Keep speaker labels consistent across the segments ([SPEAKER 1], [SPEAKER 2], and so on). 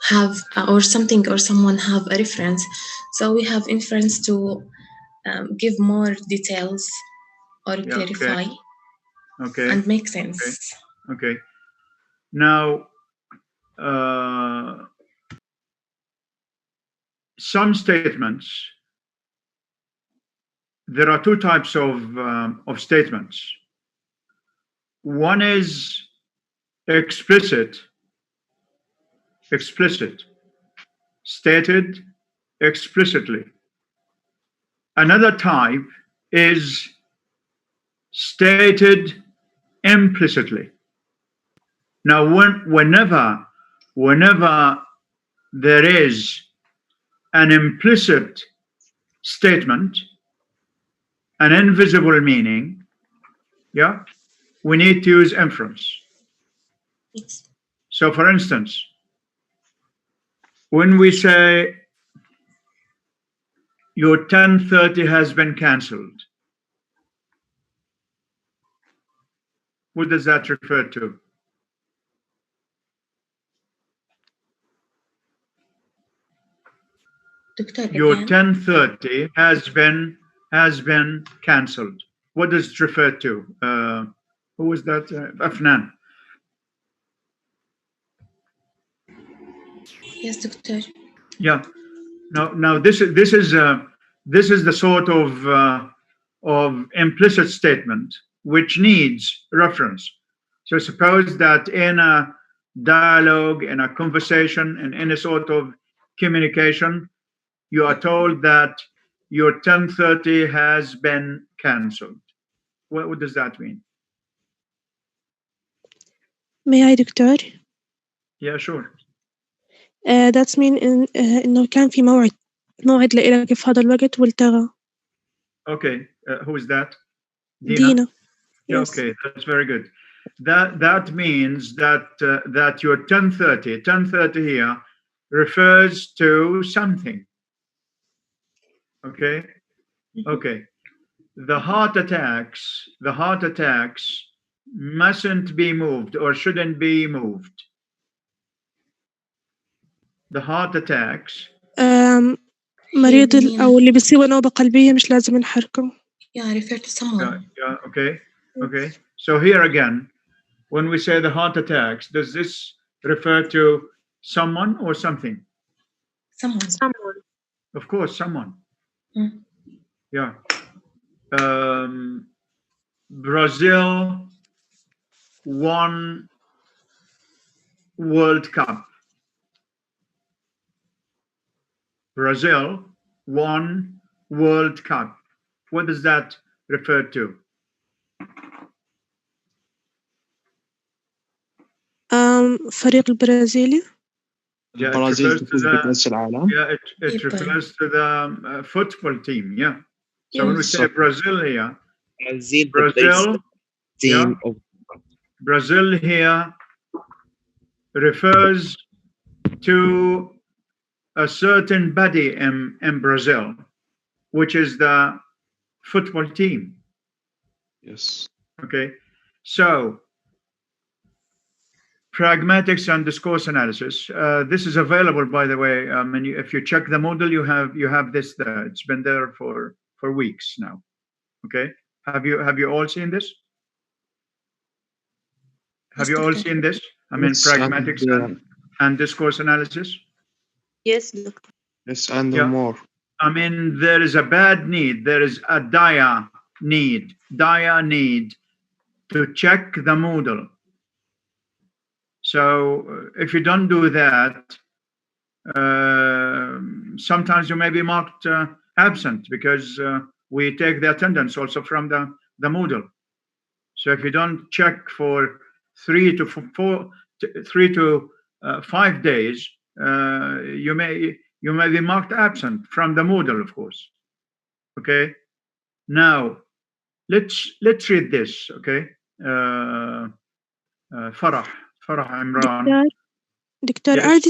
[SPEAKER 1] have or something or someone have a reference, so we have inference to give more details or clarify and make sense.
[SPEAKER 2] Okay. Now, some statements, there are two types of statements. One is explicit, stated explicitly. Another type is stated implicitly. Now, whenever there is an implicit statement, an invisible meaning, we need to use inference.
[SPEAKER 1] Yes.
[SPEAKER 2] So, for instance, when we say your 10:30 has been cancelled, what does that refer to? Your 10:30 has been cancelled. What does it refer to? Who was that? Afnan.
[SPEAKER 1] Yes, Doctor.
[SPEAKER 2] Yeah. Now this is the sort of implicit statement which needs reference. So suppose that in a dialogue, in a conversation, in any sort of communication, you are told that your 10:30 has been cancelled. What does that mean?
[SPEAKER 3] May I, دكتور?
[SPEAKER 2] Yeah, sure.
[SPEAKER 3] That's mean إنه كان في موعد لإلك في هذا الوقت والتغى.
[SPEAKER 2] Okay, who is that?
[SPEAKER 3] Dina.
[SPEAKER 2] Yeah,
[SPEAKER 3] Yes.
[SPEAKER 2] okay, that's very good. That means that that your 10:30 here refers to something. Okay, okay. The heart attacks mustn't be moved or shouldn't be moved. The heart attacks.
[SPEAKER 3] مريض أو اللي بيصيبه نوبة قلبية مش لازم نحركه.
[SPEAKER 1] Yeah, refer to someone.
[SPEAKER 2] Yeah, okay. So here again, when we say the heart attacks, does this refer to someone or something?
[SPEAKER 1] Someone.
[SPEAKER 2] Of course, someone.
[SPEAKER 1] Mm.
[SPEAKER 2] Yeah. Brazil won World Cup. Brazil won World Cup. What does that refer to?
[SPEAKER 3] فريق البرازيلي.
[SPEAKER 2] Yeah, it refers to the football team. Yeah. So yes. When we say Brazil here, Brazil here refers to a certain body in Brazil, which is the football team.
[SPEAKER 4] Yes.
[SPEAKER 2] Okay. So pragmatics and discourse analysis. This is available, by the way. If you check the Moodle, you have this there. It's been there for weeks now. Okay. Have you all seen this? Have you all seen this? Pragmatics and discourse analysis.
[SPEAKER 5] Yes.
[SPEAKER 4] Yes, and more.
[SPEAKER 2] There is a bad need. There is a dire need to check the Moodle. So if you don't do that, sometimes you may be marked absent because we take the attendance also from the Moodle. So if you don't check for 3 to 5 days, you may be marked absent from the Moodle, of course. Okay. Now let's read this. Okay. Farah Imran.
[SPEAKER 3] Doctor, yes.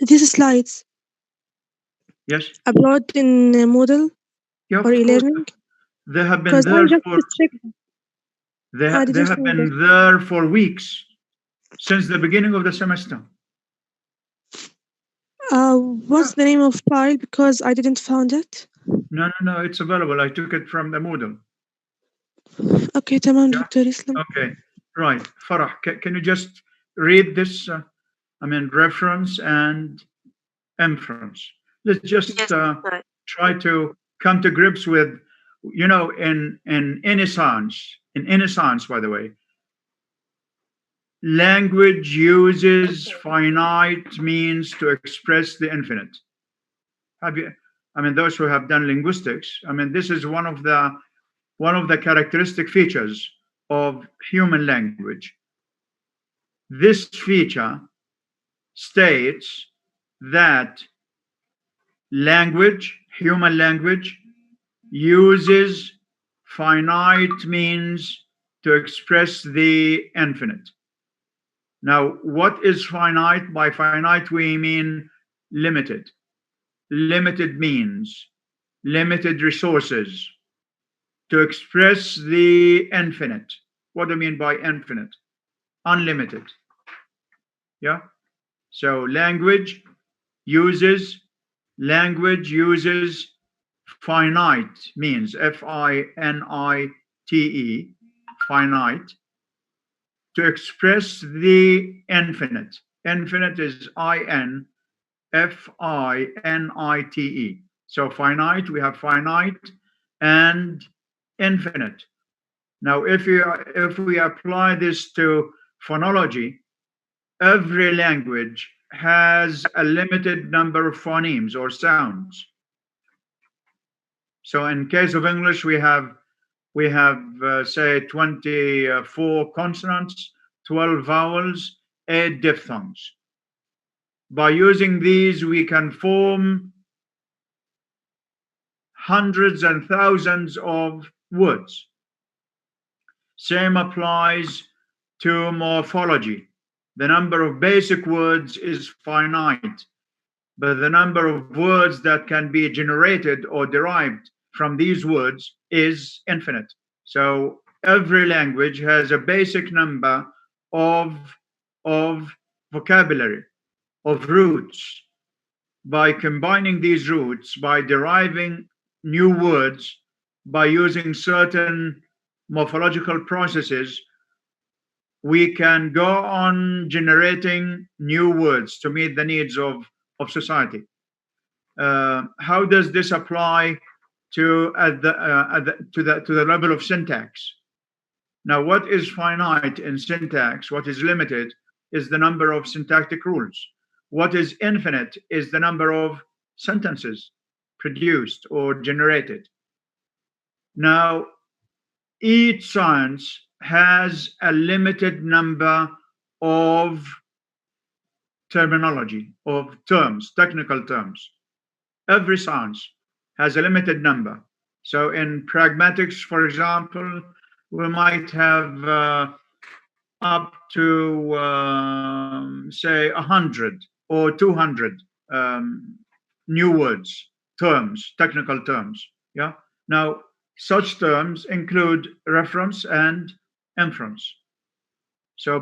[SPEAKER 3] These slides
[SPEAKER 2] yes
[SPEAKER 3] upload in Moodle or e-learning?
[SPEAKER 2] They have been there for they have been there for weeks. since the beginning of the semester.
[SPEAKER 3] What's the name of file? Because I didn't found it.
[SPEAKER 2] No, it's available. I took it from the Moodle.
[SPEAKER 3] Okay, تمام دكتور يسلم.
[SPEAKER 2] Okay, right. Farah, can you just read this? Reference and inference. Let's just try to come to grips with, in any science, by the way, language uses finite means to express the infinite. Those who have done linguistics, this is one of the characteristic features of human language. This feature states that human language, uses finite means to express the infinite. Now, what is finite? By finite, we mean limited. Limited means, limited resources to express the infinite. What do I mean by infinite? Unlimited. Yeah? So language uses finite means, F-I-N-I-T-E, finite, to express the infinite. Infinite is I-N-F-I-N-I-T-E. So finite, we have finite and infinite. Now, if we apply this to phonology, every language has a limited number of phonemes or sounds. So in case of English, we have say 24 consonants, 12 vowels, 8 diphthongs. By using these, we can form hundreds and thousands of words. Same applies to morphology. The number of basic words is finite, but the number of words that can be generated or derived from these words is infinite. So every language has a basic number of vocabulary, of roots. By combining these roots, by deriving new words, by using certain morphological processes, we can go on generating new words to meet the needs of society. How does this apply to the level of syntax? Now, what is finite in syntax, what is limited, is the number of syntactic rules. What is infinite is the number of sentences produced or generated. Now, each science has a limited number of terminology, of terms, technical terms. Every science has a limited number. So in pragmatics, for example, we might have up to say 100 or 200 new words, terms, technical terms. Yeah. Now, such terms include reference and inference. So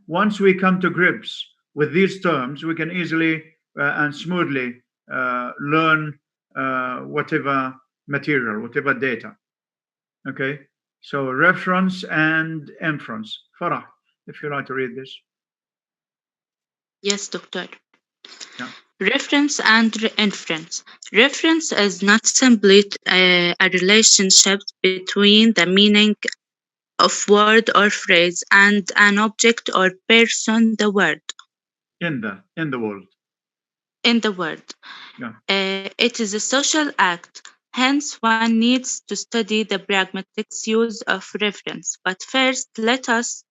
[SPEAKER 2] once we come to grips with these terms, we can easily and smoothly learn whatever material, whatever data. Okay. So reference and inference. Farah, if you like to read this.
[SPEAKER 5] Yes, Doctor.
[SPEAKER 2] Yeah.
[SPEAKER 5] Reference and inference. Reference is not simply a relationship between the meaning of word or phrase and an object or person, the word.
[SPEAKER 2] In the world.
[SPEAKER 5] In the world.
[SPEAKER 2] Yeah.
[SPEAKER 5] It is a social act. Hence, one needs to study the pragmatics use of reference. But first, let us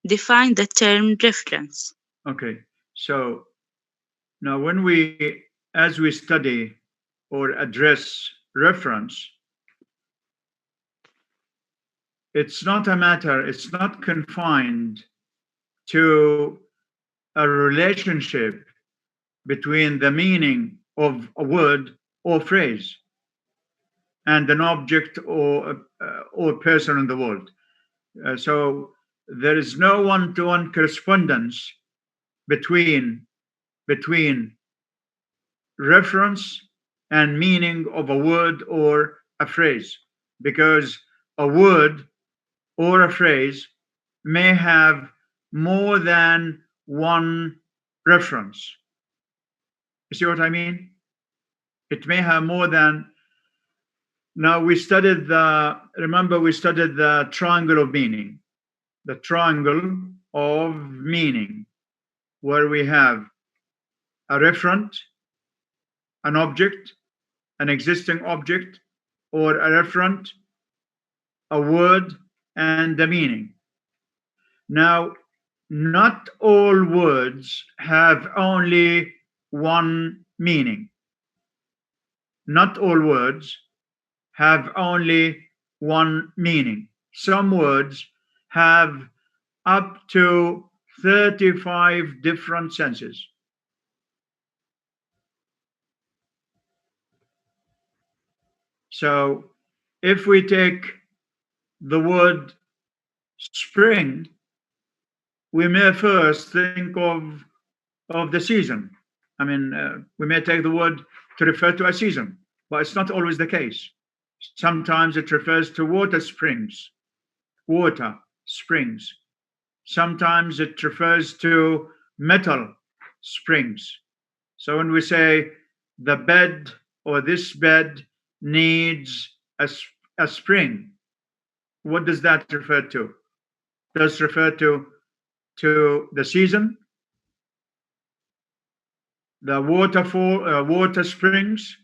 [SPEAKER 5] define the term reference.
[SPEAKER 2] Okay. So now as we study or address reference, it's not confined to a relationship between the meaning of a word or phrase and an object or person in the world. So there is no one-to-one correspondence between reference and meaning of a word or a phrase, because a word or a phrase may have more than one reference. You see what I mean? It may have more than. Now we studied remember we studied the triangle of meaning, the triangle of meaning, where we have a referent, an object, an existing object, or a referent, a word, and the meaning. Now, not all words have only one meaning. Not all words have only one meaning. Some words have up to 35 different senses. So if we take the word spring, we may first think of the season. I mean, we may take the word to refer to a season, but it's not always the case. Sometimes it refers to water springs. Sometimes it refers to metal springs. So when we say the bed or this bed needs a spring, what does that refer to? Does it refer to the season, the waterfall, water springs,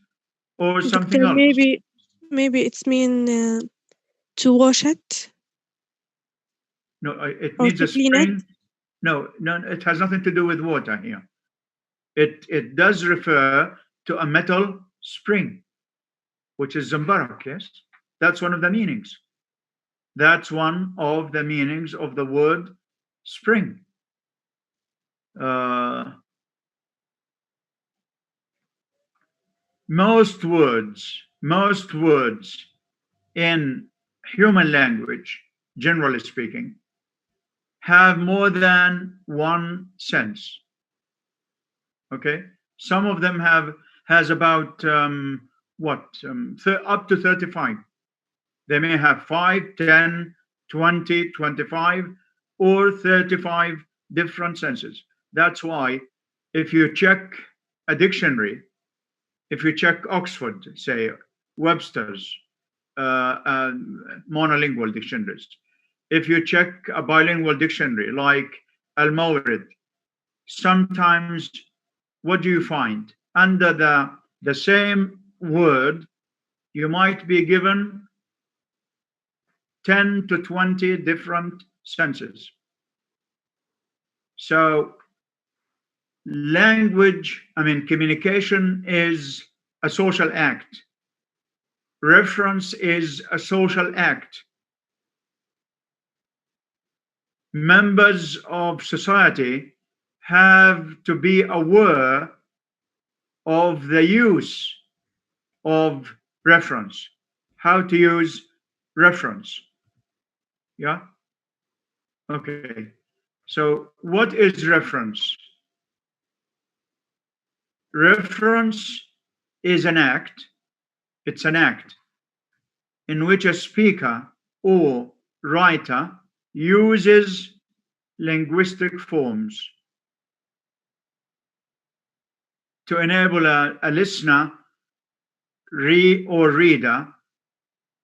[SPEAKER 2] or something
[SPEAKER 3] Doctor,
[SPEAKER 2] else?
[SPEAKER 3] maybe it's mean to wash it.
[SPEAKER 2] No, it
[SPEAKER 3] or
[SPEAKER 2] needs
[SPEAKER 3] to
[SPEAKER 2] a
[SPEAKER 3] clean it.
[SPEAKER 2] spring. No, it has nothing to do with water here. It does refer to a metal spring, which is Zambarak, yes? That's one of the meanings. That's one of the meanings of the word spring. Most words in human language, generally speaking, have more than one sense. Okay, some of them has about up to 35. They may have 5, 10, 20, 25, or 35 different senses. That's why if you check a dictionary, if you check Oxford, say Webster's, monolingual dictionaries, if you check a bilingual dictionary like Al-Mawrid, sometimes what do you find? Under the same word, you might be given 10 to 20 different senses. So communication is a social act. Reference is a social act. Members of society have to be aware of the use of reference, how to use reference. Yeah? Okay. So what is reference? Reference is an act. It's an act in which a speaker or writer uses linguistic forms to enable a listener or reader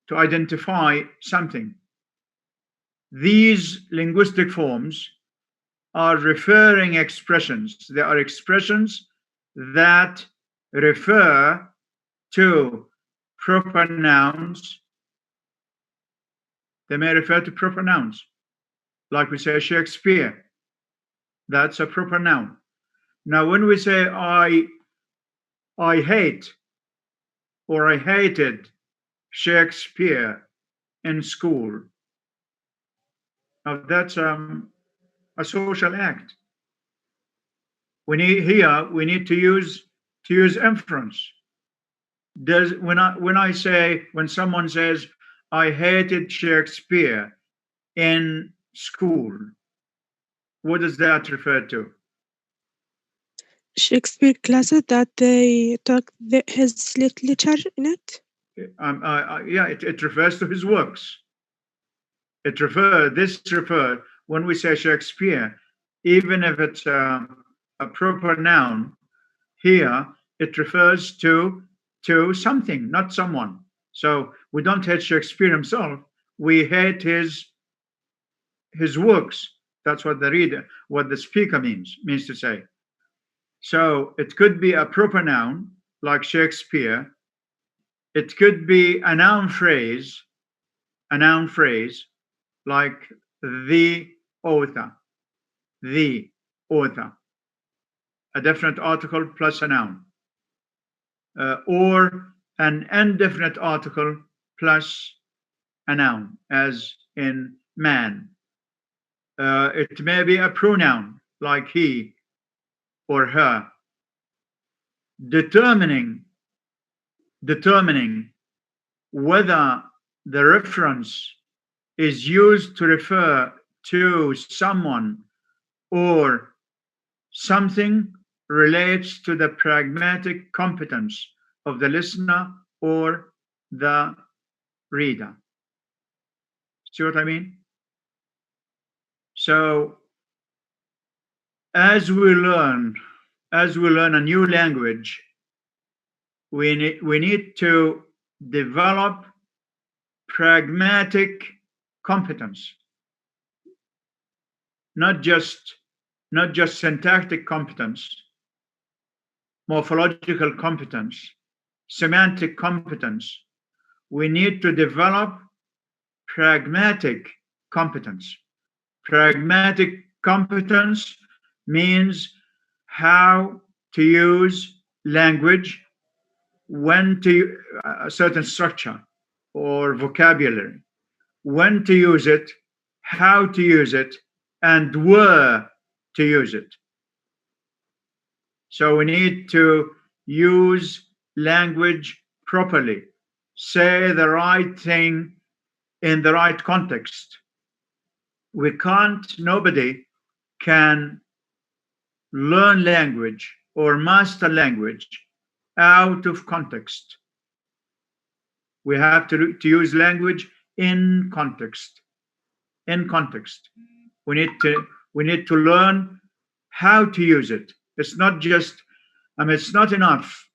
[SPEAKER 2] to identify something. These linguistic forms are referring expressions. They are expressions that refer to proper nouns. They may refer to proper nouns. Like we say Shakespeare, that's a proper noun. Now, when we say I hate or I hated Shakespeare in school, now that's a social act. We need to use inference. When someone says I hated Shakespeare in school. What does that refer to?
[SPEAKER 3] Shakespeare classes that they taught his literature in it.
[SPEAKER 2] Yeah, it refers to his works. This refer, when we say Shakespeare, even if it's a proper noun, here it refers to something, not someone. So we don't hate Shakespeare himself, we hate his works. That's what the speaker means to say. So it could be a proper noun like Shakespeare. It could be a noun phrase like the author, a definite article plus a noun, or an indefinite article plus a noun, as in man. It may be a pronoun like he or her, determining whether the reference is used to refer to someone or something relates to the pragmatic competence of the listener or the reader. See what I mean? So as we learn a new language, we need to develop pragmatic competence, not just syntactic competence, morphological competence, semantic competence. We need to develop pragmatic competence. Pragmatic competence means how to use language, when to a certain structure or vocabulary, when to use it, how to use it, and where to use it. So we need to use language properly, say the right thing in the right context. Nobody can learn language or master language out of context. We have to use language in context. We need to learn how to use it. It's not just, it's not enough.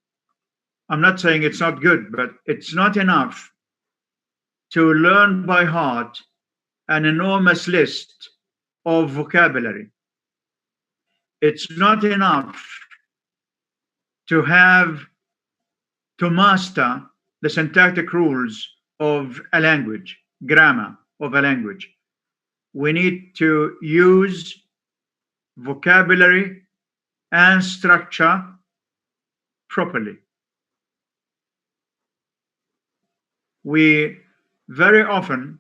[SPEAKER 2] I'm not saying it's not good, but it's not enough to learn by heart an enormous list of vocabulary. It's not enough to master the syntactic rules of a language, grammar of a language. We need to use vocabulary and structure properly. We very often,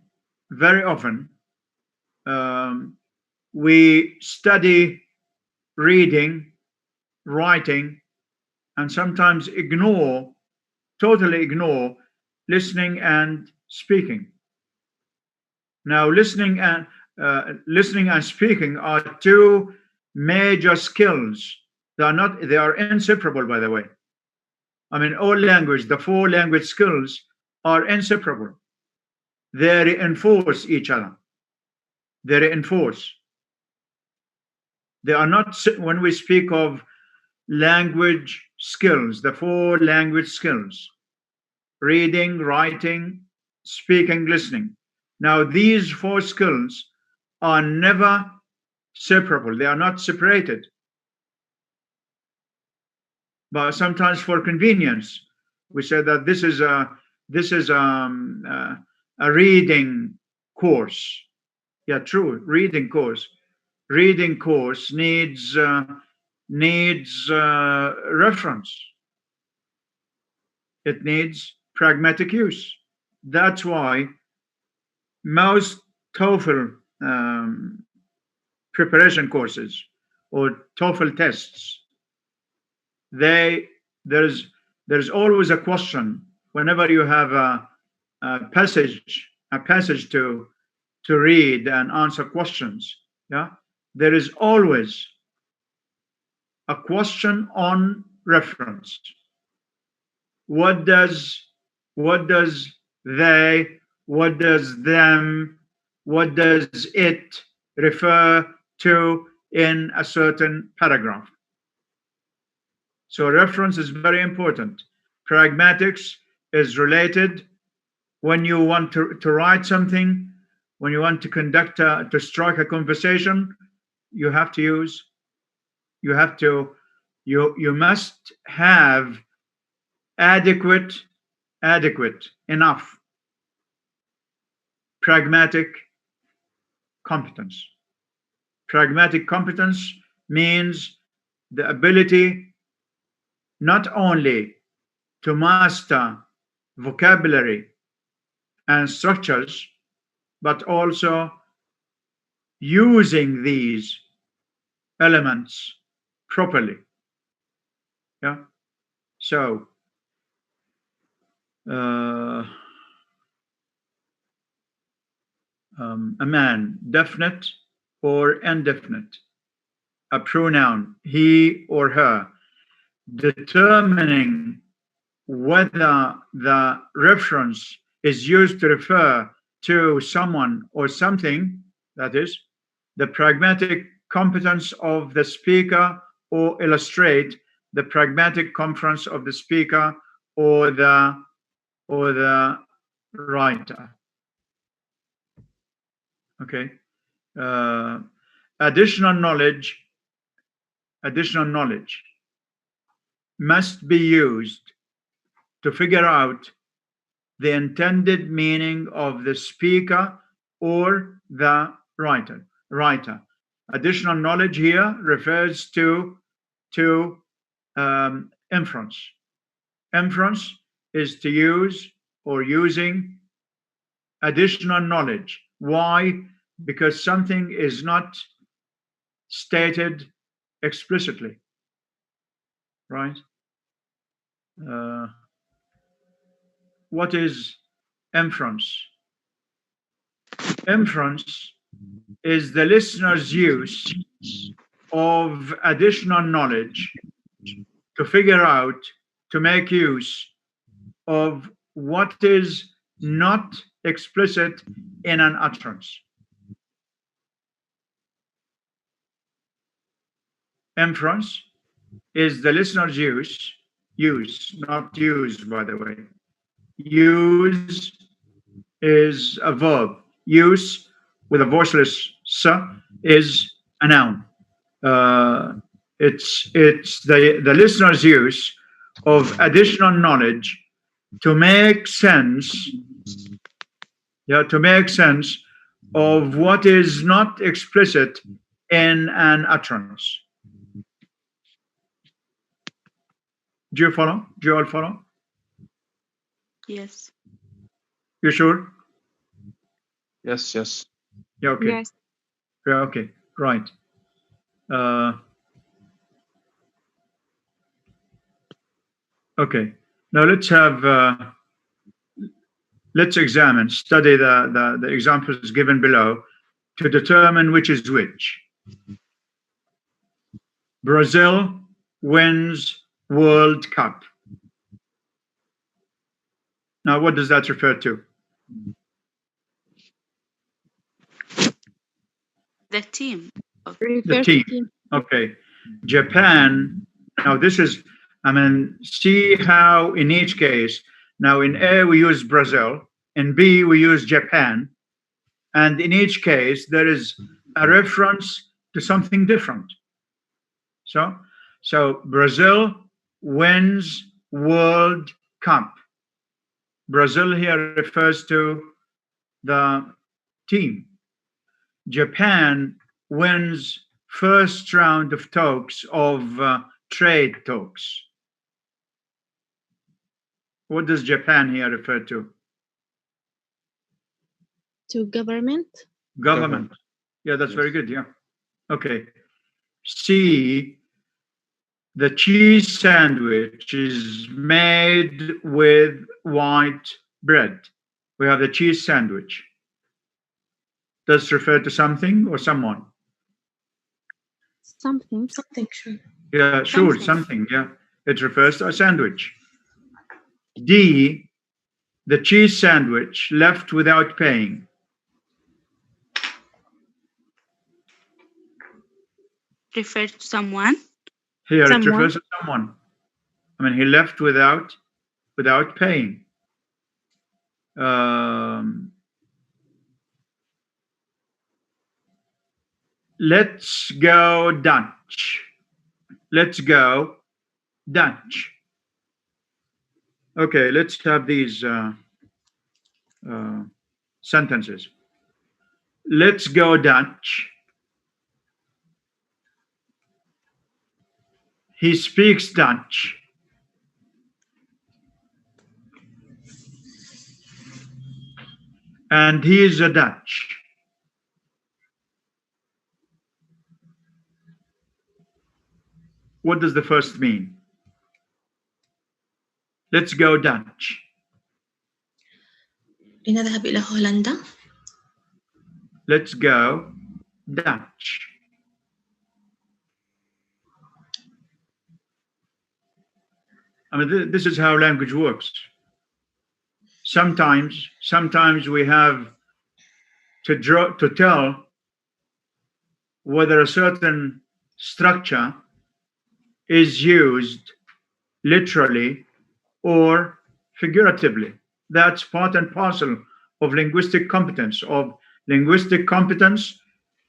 [SPEAKER 2] we study reading, writing, and sometimes totally ignore listening and speaking. Now, listening and speaking are two major skills. They are inseparable, by the way. I mean, all language, the four language skills are inseparable. They reinforce each other. They are not, when we speak of language skills, the four language skills: reading, writing, speaking, listening. Now, these four skills are never separable. They are not separated. But sometimes, for convenience, we say that this is a reading course. Yeah, true. Reading course needs reference. It needs pragmatic use. That's why most TOEFL preparation courses or TOEFL tests, there's always a question whenever you have a passage to to read and answer questions, yeah, there is always a question on reference. What does they, what does them, what does it refer to in a certain paragraph? So reference is very important. Pragmatics is related when you want to write something, when you want to conduct to strike a conversation, you have to use, you must have adequate enough pragmatic competence. Pragmatic competence means the ability not only to master vocabulary and structures, but also using these elements properly. Yeah. So a man, definite or indefinite, a pronoun, he or her, determining whether the reference is used to refer to someone or something, that is, the pragmatic competence of the speaker, or illustrate the pragmatic competence of the speaker or the writer. Okay. Additional knowledge must be used to figure out the intended meaning of the speaker or the writer. Additional knowledge here refers to inference. Inference is to use or using additional knowledge. Why? Because something is not stated explicitly, right? What is inference? Inference is the listener's use of additional knowledge to figure out, to make use of what is not explicit in an utterance. Inference is the listener's use, not use, by the way. Use is a verb. Use with a voiceless s is a noun. It's the listener's use of additional knowledge to make sense, of what is not explicit in an utterance. Do you follow? Do you all follow?
[SPEAKER 5] Yes.
[SPEAKER 2] You sure?
[SPEAKER 4] Yes.
[SPEAKER 2] Yeah, okay.
[SPEAKER 3] Yes.
[SPEAKER 2] Yeah, okay, right. Okay, now let's study the examples given below to determine which is which. Brazil wins World Cup. Now, what does that refer to?
[SPEAKER 5] The team.
[SPEAKER 2] The team. Okay. Japan. Now, this is, see how in each case, now in A we use Brazil, in B we use Japan, and in each case there is a reference to something different. So Brazil wins World Cup. Brazil here refers to the team. Japan wins first round of talks of trade talks. What does Japan here refer to?
[SPEAKER 1] To government.
[SPEAKER 2] Government. Yeah, that's very good. Yeah. Okay. C, the cheese sandwich is made with white bread. We have the cheese sandwich. does refer to something or someone?
[SPEAKER 3] Something.
[SPEAKER 1] Something, sure.
[SPEAKER 2] Yeah, sure, something. Yeah, it refers to a sandwich. D, the cheese sandwich left without paying.
[SPEAKER 5] Refer to someone.
[SPEAKER 2] Here it refers to someone. I mean, he left without paying. Let's go Dutch. Let's go Dutch. Okay, let's have these sentences. Let's go Dutch. He speaks Dutch. And he is a Dutch. What does the first mean? Let's go Dutch.
[SPEAKER 1] لنذهب إلى هولندا.
[SPEAKER 2] Let's go Dutch. I mean, this is how language works. Sometimes we have to tell whether a certain structure is used literally or figuratively. That's part and parcel of linguistic competence,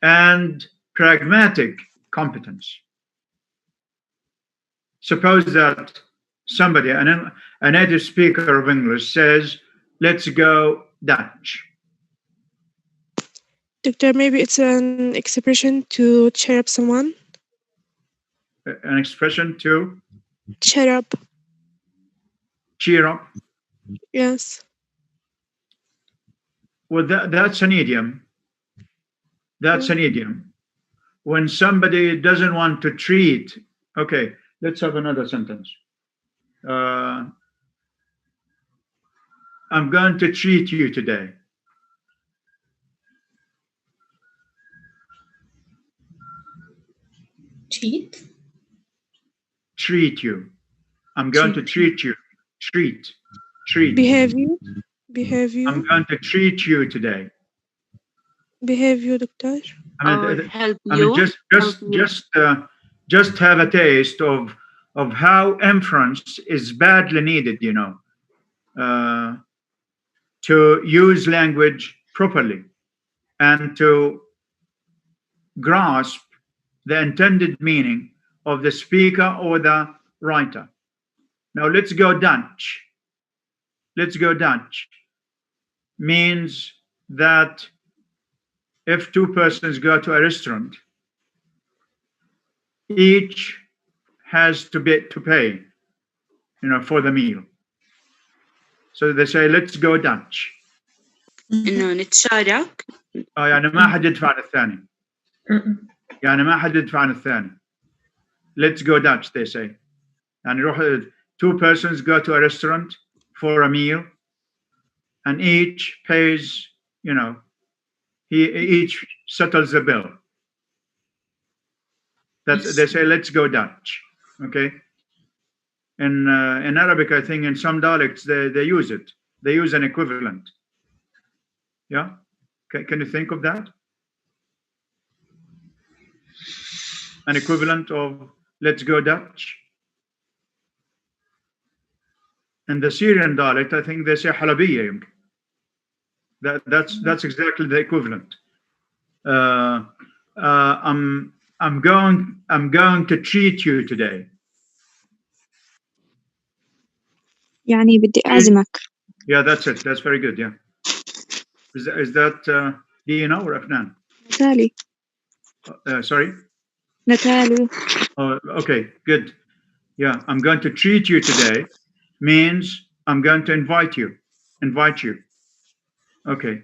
[SPEAKER 2] and pragmatic competence. Suppose that somebody, a native speaker of English, says, let's go Dutch.
[SPEAKER 3] Doctor, maybe it's an expression to cheer up someone.
[SPEAKER 2] An expression to
[SPEAKER 3] cheer up.
[SPEAKER 2] Cheer up.
[SPEAKER 3] Yes.
[SPEAKER 2] Well, that's an idiom. That's an idiom. When somebody doesn't want to treat, okay, let's have another sentence. I'm going to treat you today. Treat you. I'm going to treat you. Treat.
[SPEAKER 3] Behave you.
[SPEAKER 2] I'm going to treat you today.
[SPEAKER 3] Behave you, doctor.
[SPEAKER 2] Just have a taste of how inference is badly needed, you know, to use language properly and to grasp the intended meaning of the speaker or the writer. Now let's go Dutch. Let's go Dutch means that if two persons go to a restaurant, each has to pay, you know, for the meal. So they say, let's go Dutch.
[SPEAKER 5] إنه نتشارك.
[SPEAKER 2] يعني ما حد يدفع عن الثاني. يعني ما حد يدفع عن الثاني. Let's go Dutch, they say. And two persons go to a restaurant for a meal, and each pays, you know, each settles the bill. They say, let's go Dutch. Okay. In Arabic, I think in some dialects they use it. They use an equivalent. Yeah. Can you think of that? An equivalent of let's go Dutch. In the Syrian dialect, I think they say halabiyya. That's exactly the equivalent. I'm going to treat you today.
[SPEAKER 6] يعني بدي أعزمك.
[SPEAKER 2] Yeah, that's it. That's very good. Yeah. Is that Dina or Afnan?
[SPEAKER 6] Natalie.
[SPEAKER 2] Sorry?
[SPEAKER 6] Natalie.
[SPEAKER 2] Oh, okay, good. Yeah, I'm going to treat you today means I'm going to invite you. Okay.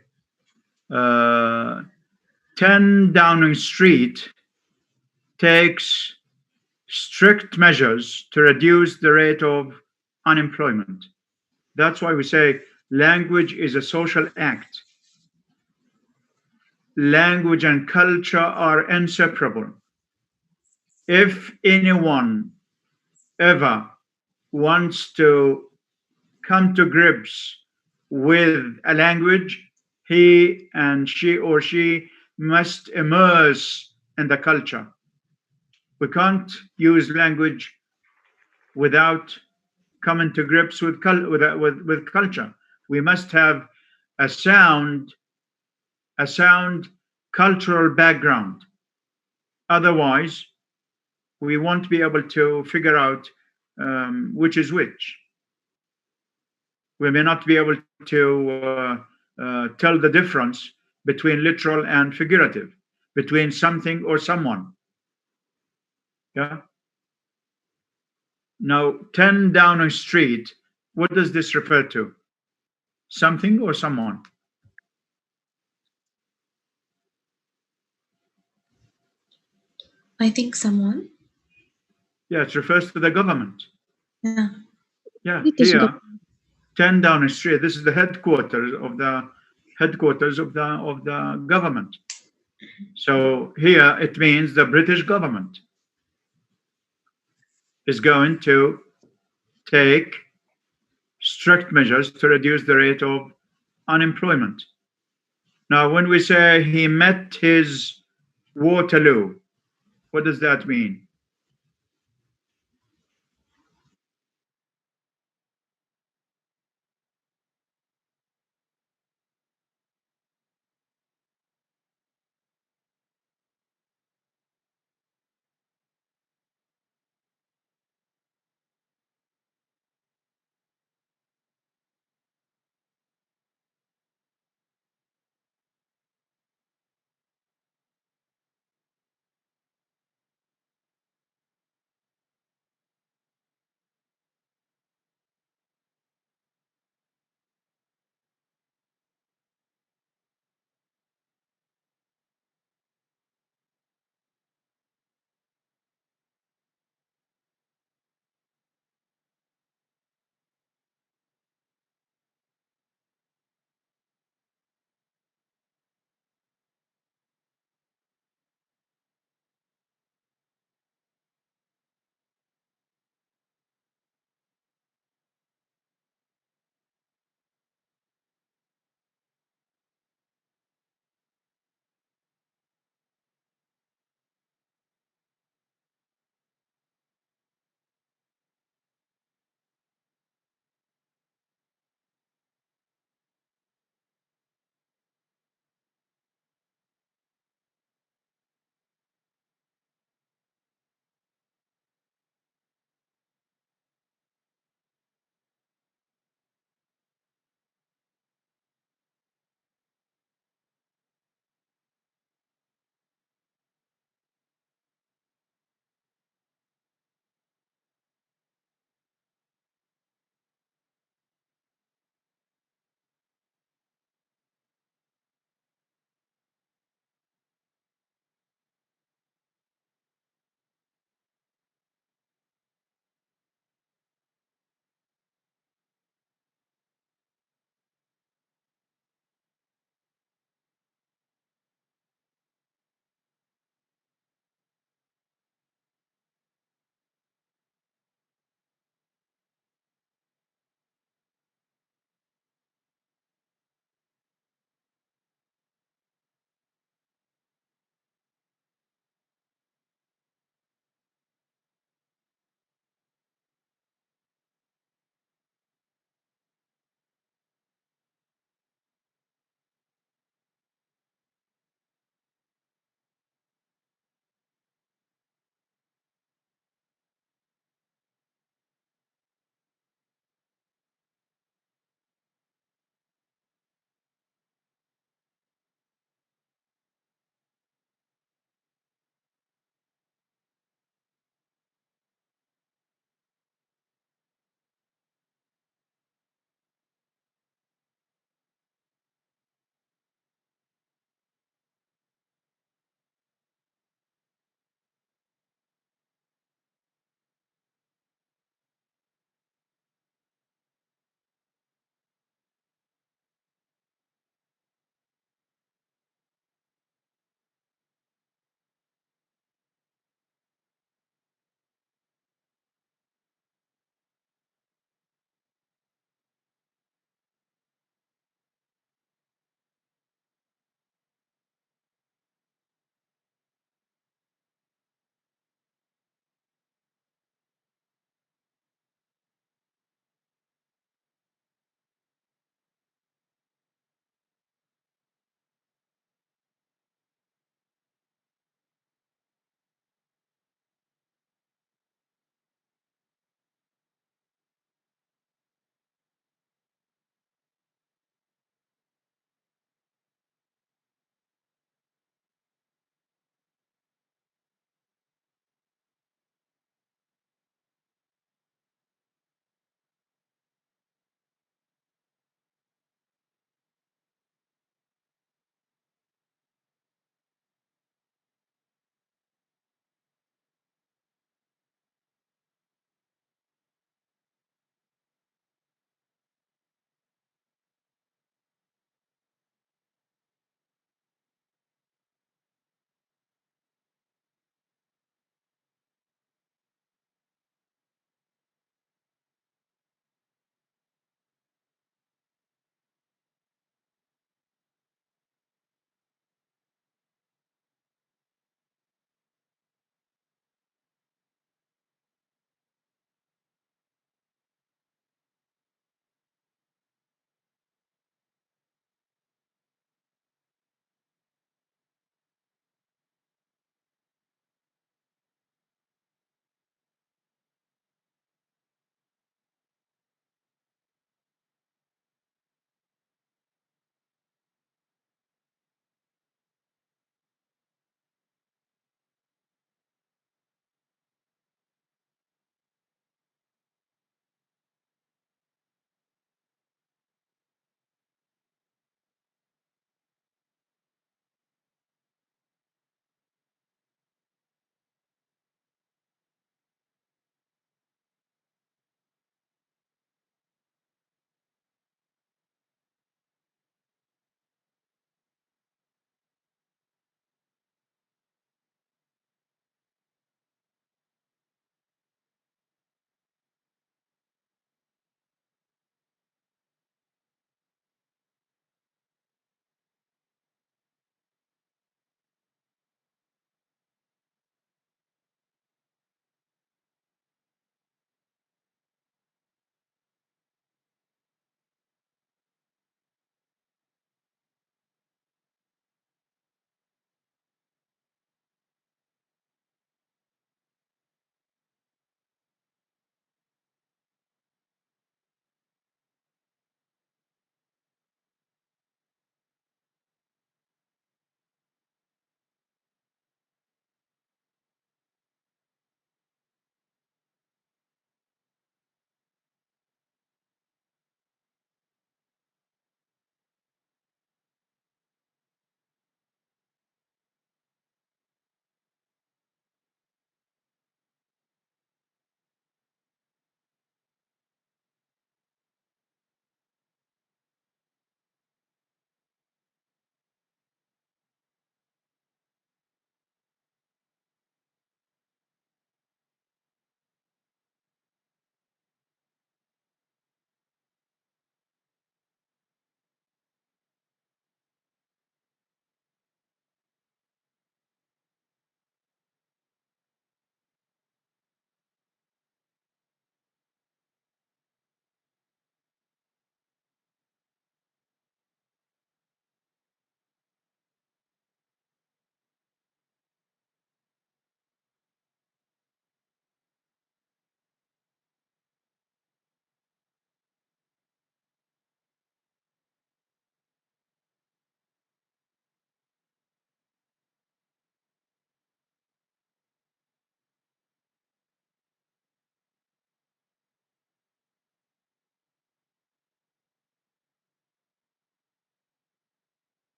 [SPEAKER 2] 10 Downing Street takes strict measures to reduce the rate of unemployment. That's why we say language is a social act. language and culture are inseparable. If anyone ever wants to come to grips with a language, he and she or she must immerse in the culture. We can't use language without coming to grips with culture. We must have a sound cultural background. Otherwise, we won't be able to figure out which is which. We may not be able to tell the difference between literal and figurative, between something or someone. Yeah. Now, 10 Downing Street, what does this refer to? Something or someone?
[SPEAKER 1] I think someone.
[SPEAKER 2] Yeah, it refers to the government.
[SPEAKER 1] Yeah.
[SPEAKER 2] Yeah, here, 10 Downing Street. This is the headquarters of the government. So here it means the British government is going to take strict measures to reduce the rate of unemployment. Now, when we say he met his Waterloo, what does that mean?